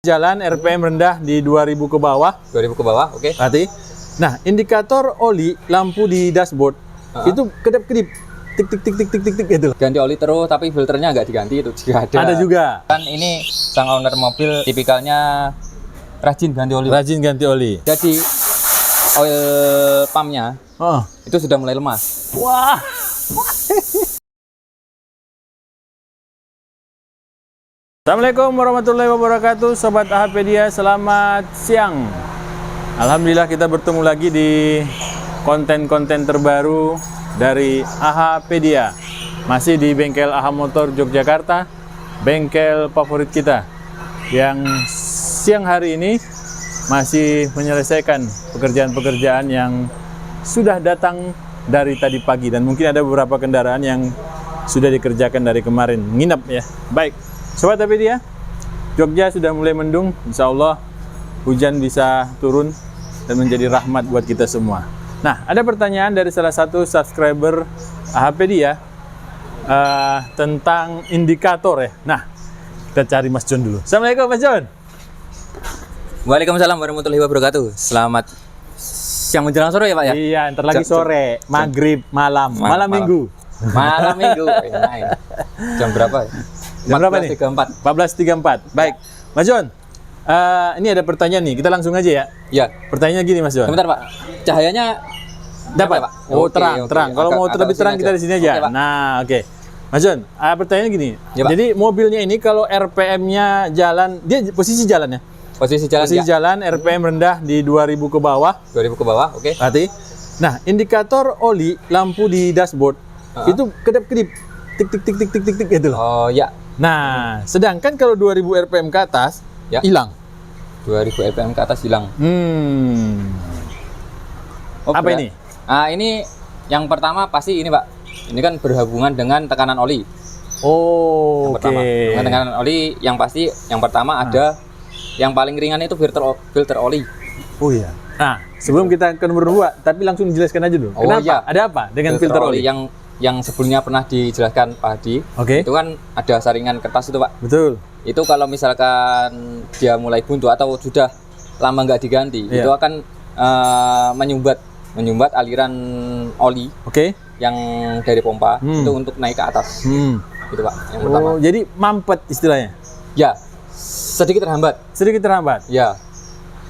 Jalan RPM rendah di 2000 ke bawah. 2000 ke bawah, oke. Hati. Nah, indikator oli lampu di dashboard itu kedap-kedip tik tik tik tik tik tik tik gitu. Ganti oli terus tapi filternya nggak diganti, itu juga ada. Ada juga. Kan ini sang owner mobil tipikalnya rajin ganti oli. Rajin ganti oli. Jadi oil pumpnya itu sudah mulai lemas. Wah. Assalamualaikum warahmatullahi wabarakatuh, Sobat AHpedia, selamat siang. Alhamdulillah kita bertemu lagi di konten-konten terbaru dari AHpedia. Masih di bengkel AHA Motor Yogyakarta, bengkel favorit kita, yang siang hari ini masih menyelesaikan pekerjaan-pekerjaan yang sudah datang dari tadi pagi, dan mungkin ada beberapa kendaraan yang sudah dikerjakan dari kemarin, nginep ya. Baik, Sobat AHpedia, Jogja sudah mulai mendung, insya Allah hujan bisa turun dan menjadi rahmat buat kita semua. Nah, ada pertanyaan dari salah satu subscriber AHpedia tentang indikator ya. Nah, kita cari Mas John dulu. Assalamualaikum Mas John. Waalaikumsalam warahmatullahi wabarakatuh. Selamat siang menjelang sore ya Pak ya? Iya, ntar lagi sore, maghrib, malam minggu. Malam minggu. Jam berapa ya? Jam berapa nih? 14.34. Baik, Mas John, ini ada pertanyaan nih, kita langsung aja ya. Ya. Pertanyaannya gini Mas John. Sebentar Pak, cahayanya dapat? Pak? Oh, Oke, terang. Kalau mau lebih terang kita di sini aja. Oke, Pak. Nah, oke. Mas John, pertanyaannya gini. Ya, Pak. Jadi mobilnya ini kalau RPM-nya jalan, dia posisi jalan ya? Posisi Jalan RPM rendah di 2000 ke bawah. 2000 ke bawah, oke. Hati. Nah, indikator oli lampu di dashboard itu kedap-kedip tik tik tik tik tik tik tik gitu loh. Oh ya. Nah, sedangkan kalau 2000 RPM ke atas Ya. hilang. 2000 RPM ke atas hilang. Oh, Apa ini? Ini yang pertama pasti ini Pak. Ini kan berhubungan dengan tekanan oli. Oh, Yang pertama, dengan tekanan oli yang pasti yang pertama ada yang paling ringan itu filter oli. Oh iya. Nah, sebelum kita ke nomor 2, tapi langsung dijelaskan aja dulu. Oh, Kenapa? iya. Ada apa dengan filter oli? Yang sebelumnya pernah dijelaskan Pak Hadi. Oke. Itu kan ada saringan kertas itu Pak. Betul. Itu kalau misalkan dia mulai buntu atau sudah lama nggak diganti, Iya. itu akan menyumbat aliran oli Oke. yang dari pompa itu untuk naik ke atas. Gitu Pak, yang pertama. Oh, jadi mampet istilahnya. Ya, sedikit terhambat. Sedikit terhambat. Ya.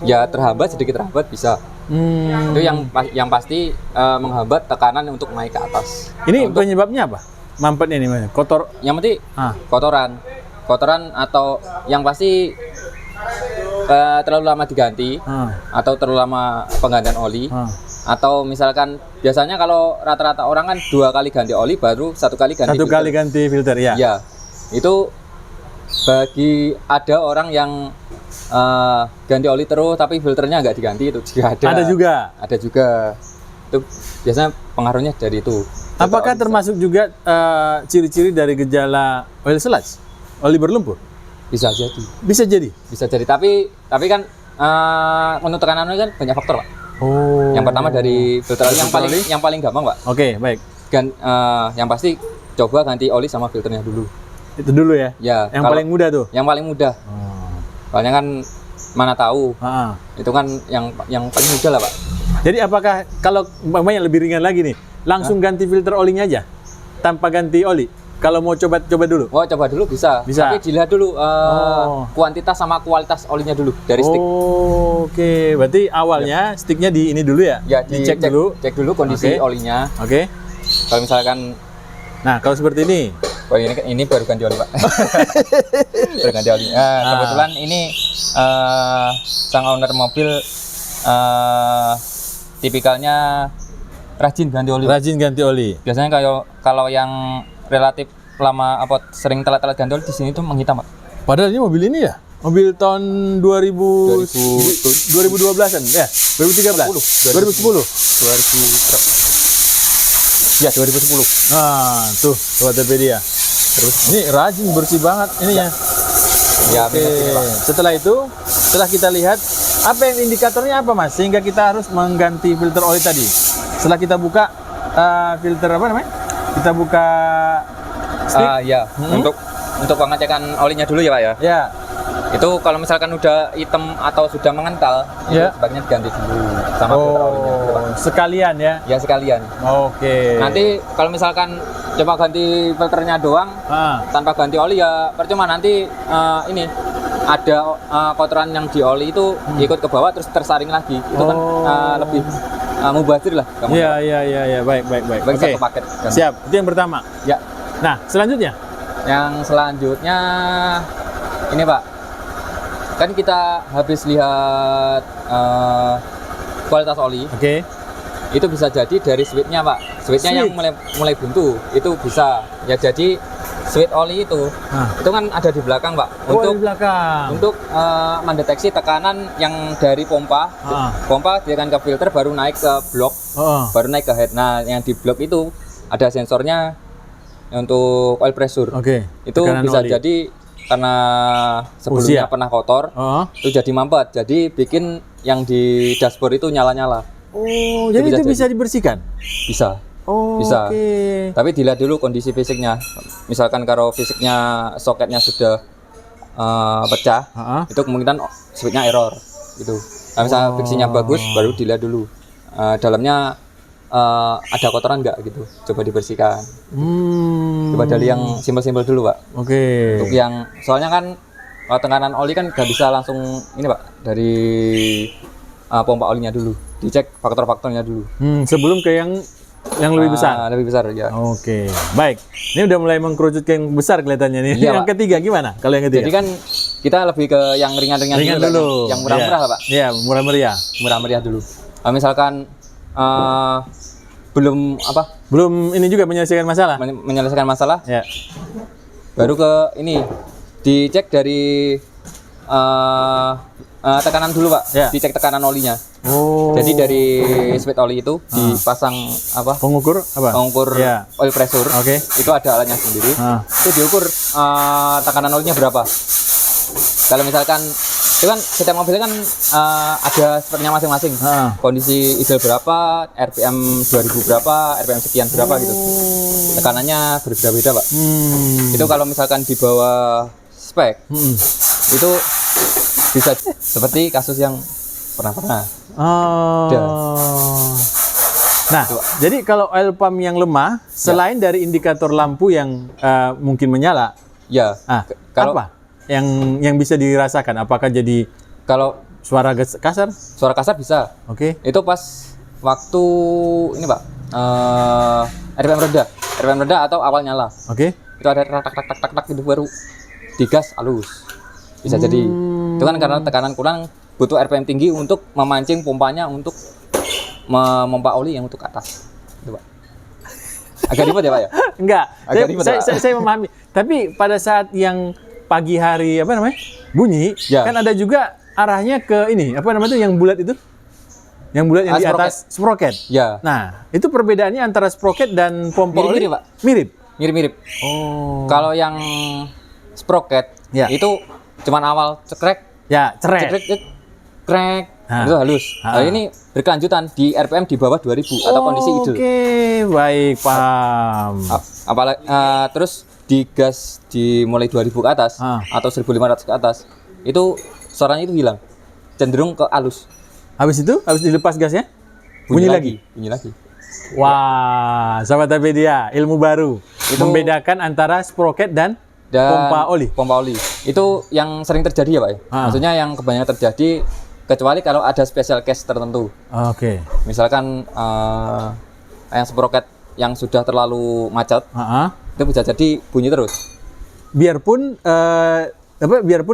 Ya, sedikit terhambat bisa. Itu yang pasti menghambat tekanan untuk naik ke atas. Ini penyebabnya apa? Mampetnya ini Mas? Kotor. Yang penting kotoran atau yang pasti terlalu lama diganti atau terlalu lama penggantian oli atau misalkan biasanya kalau rata-rata orang kan 2 kali ganti oli baru 1 kali ganti Satu filter. kali ganti filter ya. Ya, itu bagi ada orang yang ganti oli terus tapi filternya nggak diganti, itu juga ada. Ada juga. Itu biasanya pengaruhnya dari itu. Apakah termasuk juga ciri-ciri dari gejala oil sludge? Oli berlumpur? Bisa jadi. Bisa jadi. Tapi kan untuk tekanan oli kan banyak faktor Pak. Oh. Yang pertama dari filter oli yang paling gampang Pak. Oke, baik. Yang pasti coba ganti oli sama filternya dulu. Itu dulu ya. Ya. Yang paling mudah tuh. Yang paling mudah. Soalnya kan mana tahu. Itu kan yang paling mudah lah Pak. Jadi apakah kalau umpamanya lebih ringan lagi nih, langsung ganti filter olinya aja tanpa ganti oli? Kalau mau coba dulu? Oh, coba dulu bisa. Tapi dilihat dulu kuantitas sama kualitas olinya dulu dari stick. Oke, berarti awalnya sticknya di ini dulu ya? Ya, dicek dulu. Cek dulu kondisi olinya. Oke. Kalau misalkan, nah kalau seperti ini. oh ini baru ganti oli Pak. Baru ganti oli. Kebetulan ini sang owner mobil tipikalnya rajin ganti oli. Rajin ganti oli. Biasanya kalau yang relatif lama sering telat-telat ganti oli di sini tuh menghitam Pak. Padahal ini mobil ini ya? Mobil tahun 2012-an ya? 2013? 2010? Ya 2010. Nah, tuh Sobat AHpedia. Terus ini rajin, bersih banget ininya. Ya, Oke. Setelah itu, setelah kita lihat apa yang indikatornya apa Mas, sehingga kita harus mengganti filter oli tadi. Setelah kita buka filter apa namanya? Kita buka stick. Ya, untuk pengecekan olinya dulu ya Pak ya. Ya. Itu kalau misalkan udah hitam atau sudah mengental, Ya. itu sebaiknya diganti dulu sama filter olinya. gitu, Pak. Sekalian ya. Ya sekalian. Oke. Nanti kalau misalkan coba ganti filternya doang tanpa ganti oli ya percuma, nanti ini ada kotoran yang di oli itu ikut ke bawah terus tersaring lagi. Itu kan lebih mubazir lah. Iya. Baik. Baik, Oke. satu paket. Ganti. Siap. Itu yang pertama. Ya. Nah, selanjutnya. Yang selanjutnya ini Pak. Kan kita habis lihat kualitas oli. Oke. Itu bisa jadi dari switchnya Pak. Switchnya yang mulai buntu itu bisa. Ya jadi switch oli itu kan ada di belakang Pak. Di belakang. Untuk mendeteksi tekanan yang dari pompa. Pompa dia ke filter baru naik ke blok. Baru naik ke head. Nah, yang di blok itu ada sensornya untuk oil pressure. Oke. Itu bisa oli. jadi karena sebelumnya pernah kotor, itu jadi mampet. Jadi bikin yang di dashboard itu nyala-nyala. Oh, jadi itu bisa dibersihkan? Bisa. Oh, bisa. Okay. Tapi dilihat dulu kondisi fisiknya. Misalkan kalau fisiknya soketnya sudah pecah, itu kemungkinan switchnya error. Gitu. Nah, misalnya fiksinya bagus, baru dilihat dulu. Dalamnya ada kotoran nggak gitu, coba dibersihkan. Coba dari yang simpel-simpel dulu Pak. Oke. Untuk yang soalnya kan kalau tekanan oli kan nggak bisa langsung ini Pak, dari pompa olinya dulu, dicek faktor-faktornya dulu. Sebelum ke yang lebih besar. Lebih besar ya. Oke. Baik. Ini udah mulai mengkerucut ke yang besar kelihatannya nih. Iya, yang Pak. ketiga gimana? Kalau yang ketiga? Jadi kan kita lebih ke yang ringan-ringan dulu. Yang murah-murah Pak. Iya, murah-meriah. Murah-meriah dulu. Misalkan belum ini juga menyelesaikan masalah. Menyelesaikan masalah. Ya. Baru ke ini dicek dari tekanan dulu Pak. Ya. Dicek tekanan olinya. Oh. Jadi dari switch oli itu dipasang pengukur apa? Pengukur oil pressure. Oke. Itu ada alatnya sendiri. Itu diukur tekanan olinya berapa. Kalau misalkan itu kan setiap mobil kan ada speknya masing-masing. Kondisi ideal berapa, RPM 2000 berapa, RPM sekian berapa gitu. Tekanannya berbeda-beda Pak. Itu kalau misalkan di bawah spek, itu bisa seperti kasus yang pernah. Nah, jadi kalau oil pump yang lemah, selain dari indikator lampu yang mungkin menyala, kalau apa yang bisa dirasakan? Apakah jadi kalau suara kasar? Suara kasar bisa. Oke. Itu pas waktu ini Pak, RPM rendah atau awal nyala. Oke. Itu ada tak itu baru digas halus. Bisa jadi. Itu kan karena tekanan kurang, butuh RPM tinggi untuk memancing pompanya untuk memompa oli yang untuk atas. Itu Pak. Agak ribet ya Pak ya? Enggak. Saya memahami. Tapi pada saat yang pagi hari bunyi, kan ada juga arahnya ke ini, yang bulat itu? Yang bulat yang di atas sprocket. Ya. Nah, itu perbedaannya antara sprocket dan pompa oli? Mirip, Pak. Mirip. Oh. Kalau yang sprocket itu cuman awal cekrek. Ya, cekrek. Itu halus. Nah, ini berkelanjutan di RPM di bawah 2000 atau kondisi ideal. Oke, baik, paham. Apalagi terus digas di mulai 2000 ke atas atau 1500 ke atas, itu suaranya itu hilang, cenderung ke halus. Habis itu, habis dilepas gasnya, bunyi lagi. Wah, sahabat Apedia, ilmu baru. Itu membedakan antara sprocket dan pompa oli. Itu yang sering terjadi ya Pak ya. Maksudnya yang kebanyakan terjadi, kecuali kalau ada special case tertentu. Oke. Misalkan yang sprocket yang sudah terlalu macet, itu bisa jadi bunyi terus. Biarpun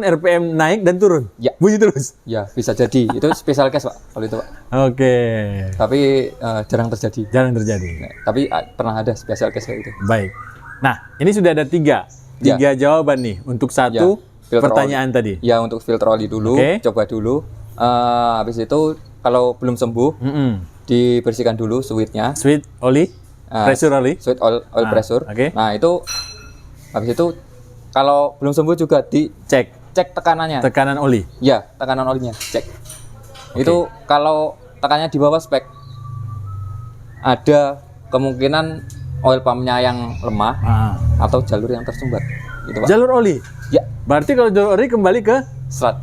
RPM naik dan turun, bunyi terus. Ya, bisa jadi. Itu special case Pak, kalau itu Pak. Oke. Tapi jarang terjadi. Nah, tapi pernah ada special case kayak itu. Baik. Nah, ini sudah ada tiga jawaban nih untuk satu pertanyaan oli tadi. Ya, untuk filter oli dulu, coba dulu. Habis itu kalau belum sembuh, dibersihkan dulu switchnya. Switch oli, pressure oli. Switch oil pressure. Nah, itu habis itu kalau belum sembuh juga cek tekanannya. Tekanan oli. Ya, tekanan olinya cek. Itu kalau tekanannya di bawah spek, ada kemungkinan oil pumpnya yang lemah atau jalur yang tersumbat. Gitu, Pak. Jalur oli. Ya. Berarti kalau jalur oli kembali ke serat.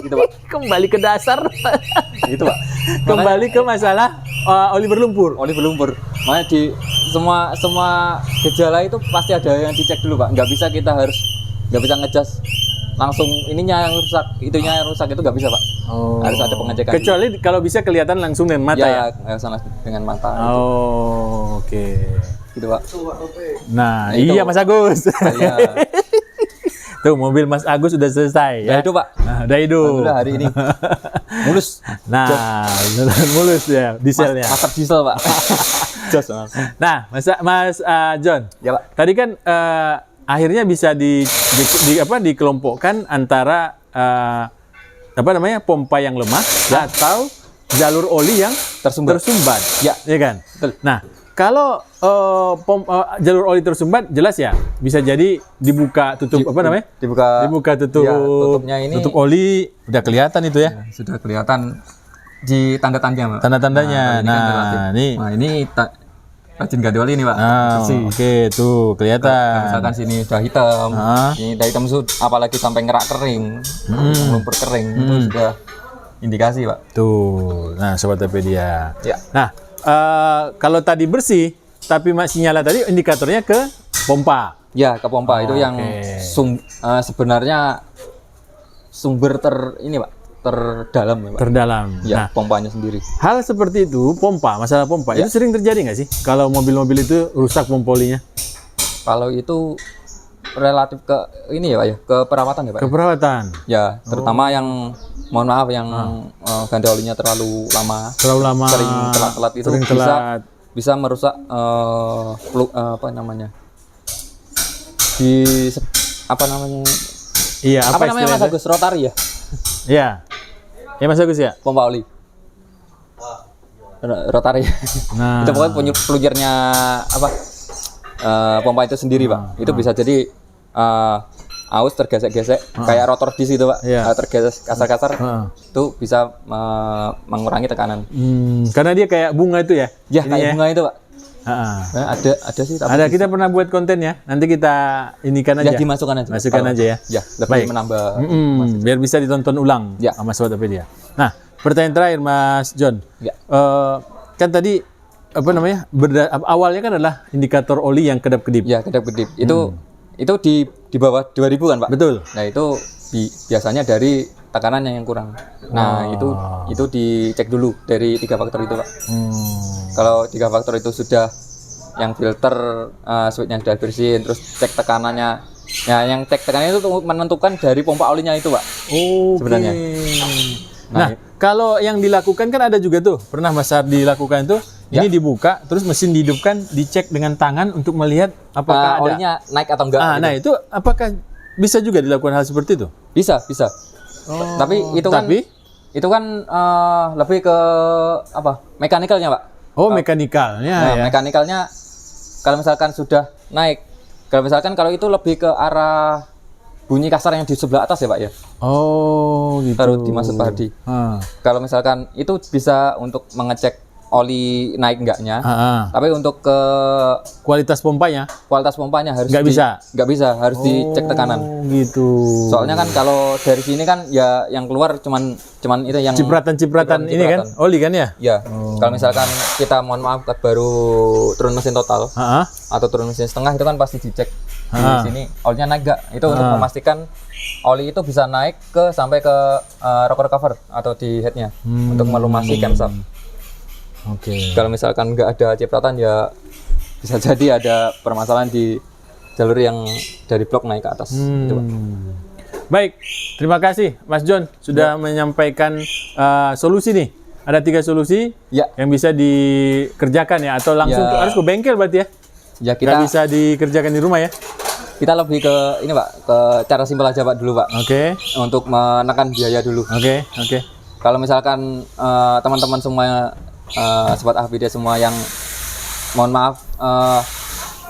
Gitu Pak. Kembali ke dasar. Gitu Pak. Kembali ke masalah oli berlumpur. Oli berlumpur. Makanya di semua gejala itu pasti ada yang dicek dulu Pak. Nggak bisa ngecas langsung ininya yang rusak, itunya yang rusak, itu nggak bisa Pak. Harus ada pengecekan. Kecuali kalau bisa kelihatan langsung dengan mata ya. Ya, langsung dengan mata. Oke. Gitu Pak. Nah, itu. iya Mas Agus. Iya. Tuh mobil Mas Agus sudah selesai ya. Itu Pak. Nah, udah hidup. Alhamdulillah hari ini mulus. Nah, mulus ya dieselnya. Masak diesel Pak. Jos. Nah, Mas John. Ya Pak. Tadi kan akhirnya bisa dikelompokkan antara pompa yang lemah atau jalur oli yang tersumbat. Ya kan? Betul. Nah, kalau jalur oli tersumbat jelas ya bisa jadi dibuka tutup dibuka tutup ya, tutupnya ini tutup oli udah kelihatan itu ya. Sudah kelihatan di tanda-tandanya Pak. Tanda-tandanya. Ini rajin ganti oli nih Pak. Oke, tuh kelihatan. Misalkan sini udah hitam. Ini udah hitam apalagi sampai ngerak kering, lumpur kering, itu sudah indikasi Pak. Tuh. Nah, Sobat Topedia. Ya. Nah, kalau tadi bersih tapi masih nyala tadi indikatornya ke pompa. Ya, ke pompa itu yang sebenarnya sumber terdalam ya Pak. Terdalam. Ya, Nah, pompanya sendiri. hal seperti itu, masalah pompa itu sering terjadi nggak sih? Kalau mobil-mobil itu rusak pompa olinya? Kalau itu relatif ke ini ya Pak ya, ke perawatan ya Pak. Ke perawatan. Ya, terutama yang mohon maaf yang ganti olinya terlalu lama. Sering telat-telat itu bisa merusak Iya, apa namanya Mas Agus? Rotari ya? Iya. Ya Mas Agus ya? Pompa oli. Rotari. Nah, itu pokoknya peluncurnya pompa itu sendiri Pak. Itu bisa jadi aus tergesek-gesek kayak rotor dis itu Pak. Tergesek kasar-kasar. Itu bisa mengurangi tekanan. Karena dia kayak bunga itu ya? Ya, kayak bunga itu Pak. Ada sih. Ada, kita pernah buat konten ya. Nanti kita inikan aja. Ya, dimasukkan aja. Masukkan aja ya. Ya, lebih menambah. Biar bisa ditonton ulang sama Sobat Topedia. Nah, pertanyaan terakhir Mas John. Ya. Kan tadi awalnya kan adalah indikator oli yang kedap-kedip. Ya, kedap-kedip. Itu di bawah 2000 kan Pak? Betul. Nah, itu biasanya dari tekanannya yang kurang. Nah, itu dicek dulu dari 3 faktor itu Pak. Kalau 3 faktor itu sudah yang filter switch-nya sudah bersihin, terus cek tekanannya. Ya, yang cek tekanannya itu menentukan dari pompa olinya itu Pak. Sebenarnya. Nah, kalau yang dilakukan kan ada juga tuh, pernah Mas Ardi dilakukan tuh, ini dibuka, terus mesin dihidupkan, dicek dengan tangan untuk melihat apakah olinya naik atau enggak. Nah, itu apakah bisa juga dilakukan hal seperti itu? Bisa. Tapi itu kan lebih ke mekanikalnya Pak. Mekanikalnya ya. Mekanikalnya kalau misalkan sudah naik, kalau itu lebih ke arah bunyi kasar yang di sebelah atas ya Pak ya. Gitu. Baru dimaksud Pak Hadi. Kalau misalkan itu bisa untuk mengecek oli naik enggaknya, tapi untuk ke kualitas pompanya harus nggak bisa, harus dicek tekanan. Gitu. Soalnya kan kalau dari sini kan ya yang keluar cuman itu yang cipratan ini kan oli kan ya? Ya. Kalau misalkan kita mohon maaf baru turun mesin total atau turun mesin setengah, itu kan pasti dicek di sini olinya naik nggak. Itu untuk memastikan oli itu bisa naik sampai ke rocker cover atau di headnya untuk melumasi camshaft. Kalau misalkan nggak ada cipratan ya bisa jadi ada permasalahan di jalur yang dari blok naik ke atas. Gitu, Pak. Baik, terima kasih Mas John sudah menyampaikan solusi nih. Ada 3 solusi yang bisa dikerjakan ya, atau langsung harus ke bengkel berarti ya? Ya, kita bisa dikerjakan di rumah ya? Kita lebih ke ini Pak, ke cara simpel aja Pak dulu Pak. Untuk menekan biaya dulu. Kalau misalkan teman-teman semua Sobat Ahpedia semua yang mohon maaf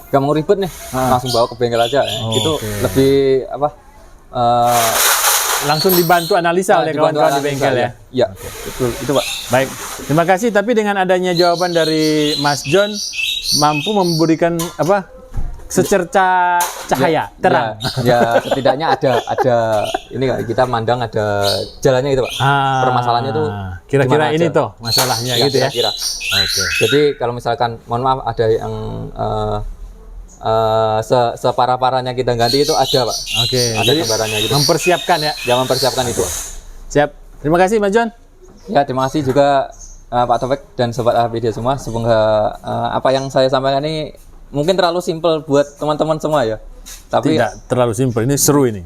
gak mau ribet nih, langsung bawa ke bengkel aja ya. Itu lebih langsung dibantu analisa oleh kawan-kawan di bengkel ya. Iya, betul itu Pak. Baik, terima kasih. Tapi dengan adanya jawaban dari Mas John mampu memberikan secerca cahaya terang. Ya, setidaknya ada ini Kak, kita mandang ada jalannya gitu Pak. Permasalahannya tuh kira-kira gimana ini aja? tuh masalahnya gitu ya. Kira-kira. Oke. Jadi kalau misalkan mohon maaf ada yang separah-parahnya kita ganti itu ada Pak. Oke. Ada Jadi gambarannya gitu. mempersiapkan ya. Jangan mempersiapkan itu. Siap. Terima kasih Mas John. Ya, terima kasih juga Pak Taufik dan Sobat AHPD semua. Semoga apa yang saya sampaikan ini mungkin terlalu simpel buat teman-teman semua ya. Tapi Tidak terlalu simpel, ini seru ini.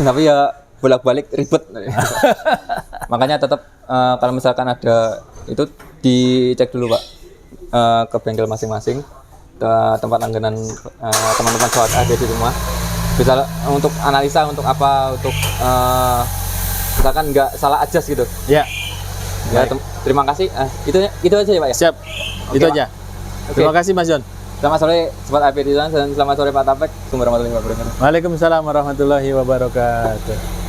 tapi ya bolak-balik ribet. Makanya tetap kalau misalkan ada itu dicek dulu Pak ke bengkel masing-masing, ke tempat langganan teman-teman Sobat AHPD semua. Bisa untuk analisa untuk apa, untuk misalkan nggak salah adjust gitu. Ya. Ya, terima kasih. Itu aja ya Pak ya. Siap. Oke, Itu Pak. aja. Oke. Terima kasih Mas John. Selamat sore Sobat AHPD dan selamat sore Pak Taufik. Assalamualaikum warahmatullahi wabarakatuh. Waalaikumsalam warahmatullahi wabarakatuh.